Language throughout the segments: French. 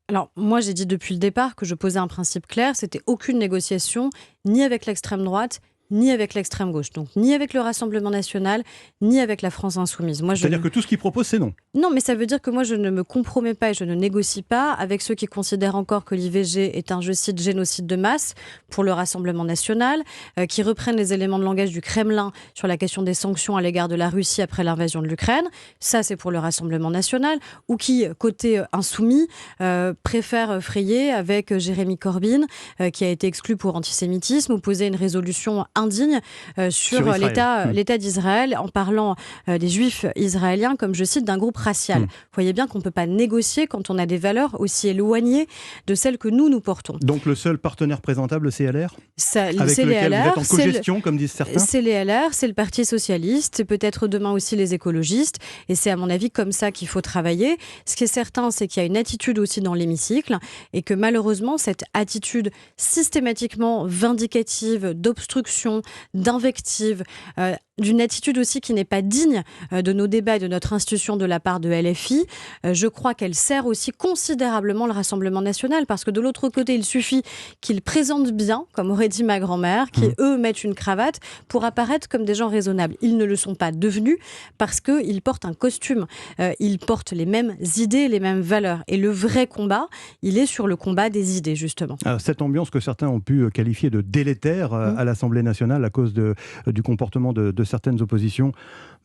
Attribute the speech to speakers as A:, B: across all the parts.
A: Alors, moi, j'ai dit depuis le départ que je posais un principe clair, c'était aucune négociation, ni avec l'extrême droite, ni avec l'extrême gauche. Donc, ni avec le Rassemblement national, ni avec la France insoumise. Moi,
B: C'est-à-dire que tout ce qu'ils proposent, c'est non.
A: Non, mais ça veut dire que moi, je ne me compromets pas et je ne négocie pas avec ceux qui considèrent encore que l'IVG est un, je cite, génocide de masse pour le Rassemblement national, qui reprennent les éléments de langage du Kremlin sur la question des sanctions à l'égard de la Russie après l'invasion de l'Ukraine. Ça, c'est pour le Rassemblement national. Ou qui, côté insoumis, préfèrent frayer avec Jérémy Corbyn, qui a été exclu pour antisémitisme, ou poser une résolution indigne sur l'État d'Israël, en parlant des Juifs israéliens, comme je cite, d'un groupe racial. Vous voyez bien qu'on ne peut pas négocier quand on a des valeurs aussi éloignées de celles que nous portons.
B: Donc le seul partenaire présentable, c'est LR
A: avec lequel
B: vous êtes en cogestion, comme disent certains.
A: C'est les LR, c'est le Parti socialiste, c'est peut-être demain aussi les écologistes, et c'est à mon avis comme ça qu'il faut travailler. Ce qui est certain, c'est qu'il y a une attitude aussi dans l'hémicycle, et que malheureusement, cette attitude systématiquement vindicative, d'obstruction, d'invective, d'une attitude aussi qui n'est pas digne de nos débats et de notre institution de la part de LFI, je crois qu'elle sert aussi considérablement le Rassemblement national, parce que de l'autre côté, il suffit qu'ils présentent bien, comme aurait dit ma grand-mère, qui eux mettent une cravate pour apparaître comme des gens raisonnables. Ils ne le sont pas devenus parce qu'ils portent un costume. Ils portent les mêmes idées, les mêmes valeurs. Et le vrai combat, il est sur le combat des idées, justement.
B: Alors, cette ambiance que certains ont pu qualifier de délétère à l'Assemblée nationale à cause du comportement de certaines oppositions,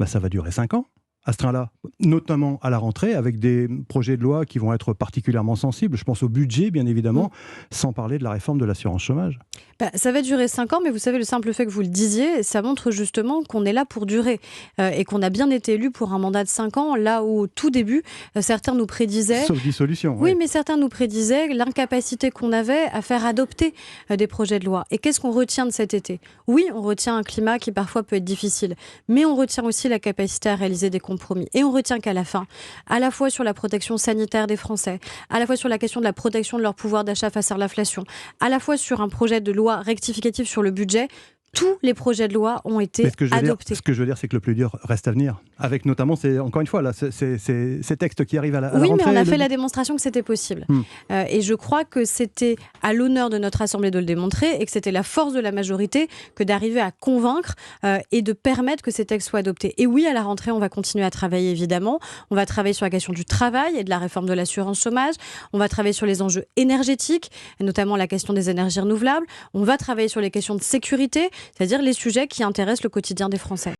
B: ça va durer 5 ans. À ce train-là, notamment à la rentrée, avec des projets de loi qui vont être particulièrement sensibles. Je pense au budget, bien évidemment, sans parler de la réforme de l'assurance chômage.
A: Ça va durer 5 ans, mais vous savez, le simple fait que vous le disiez, ça montre justement qu'on est là pour durer et qu'on a bien été élus pour un mandat de 5 ans, là où au tout début, certains nous prédisaient...
B: Sauf dissolution.
A: Oui, mais certains nous prédisaient l'incapacité qu'on avait à faire adopter des projets de loi. Et qu'est-ce qu'on retient de cet été ? Oui, on retient un climat qui parfois peut être difficile, mais on retient aussi la capacité à réaliser des compromis. Et on retient qu'à la fin, à la fois sur la protection sanitaire des Français, à la fois sur la question de la protection de leur pouvoir d'achat face à l'inflation, à la fois sur un projet de loi rectificatif sur le budget, tous les projets de loi ont été adoptés.
B: Ce que je veux dire, c'est que le plus dur reste à venir. Avec notamment, encore une fois, là, ces textes qui arrivent à la rentrée.
A: Oui, mais on a fait la démonstration que c'était possible. Et je crois que c'était à l'honneur de notre Assemblée de le démontrer et que c'était la force de la majorité que d'arriver à convaincre et de permettre que ces textes soient adoptés. Et oui, à la rentrée, on va continuer à travailler, évidemment. On va travailler sur la question du travail et de la réforme de l'assurance chômage. On va travailler sur les enjeux énergétiques, et notamment la question des énergies renouvelables. On va travailler sur les questions de sécurité, c'est-à-dire les sujets qui intéressent le quotidien des Français.